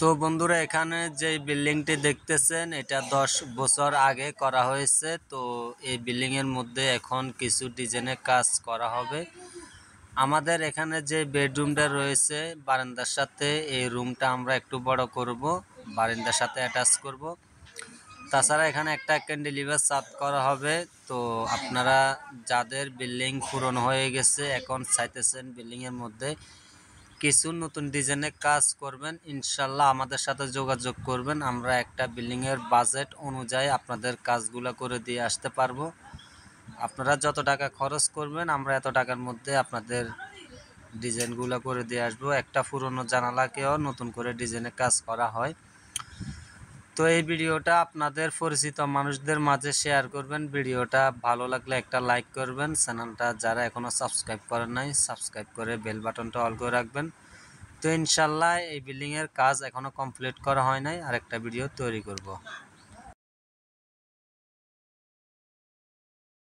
তো বন্ধুরা, এখানে যে বিল্ডিংটি দেখতেছেন এটা 10 বছর আগে করা হয়েছে। তো এই বিল্ডিং এর মধ্যে এখন কিছু ডিজাইনের কাজ করা হবে। আমাদের এখানে যে বেডরুমটা রয়েছে বারান্দার সাথে, এই রুমটা আমরা একটু বড় করব, বারান্দার সাথে অ্যাটাচ করব। তাছাড়া এখানে একটা ক্যান্টিলিভার ছাদ করা হবে। তো আপনারা যাদের বিল্ডিং পুরনো হয়ে গেছে এখন চাইতেছেন বিল্ডিং এর মধ্যে কিছু নতুন ডিজাইনের কাজ করবেন, ইনশাল্লাহ আমাদের সাথে যোগাযোগ করবেন। আমরা একটা বিল্ডিং এর বাজেট অনুযায়ী আপনাদের কাজগুলো করে দিয়ে আসতে পারবো। আপনারা যত টাকা খরচ করবেন আমরা এত টাকার মধ্যে আপনাদের ডিজাইনগুলো করে দিয়ে আসবো। একটা পুরনো জানালাকেও নতুন করে ডিজাইনের কাজ করা হয়। তো এই ভিডিওটা আপনাদের পরিচিত মানুষদের মাঝে শেয়ার করবেন। ভিডিওটা ভালো লাগলে একটা লাইক করবেন। চ্যানেলটা যারা এখনো সাবস্ক্রাইব করেন নাই সাবস্ক্রাইব করে বেল বাটনটা অল করে রাখবেন। তো ইনশাল্লাহ এই বিল্ডিং এর কাজ এখনো কমপ্লিট করা হয় নাই, আরেকটা ভিডিও তৈরি করব।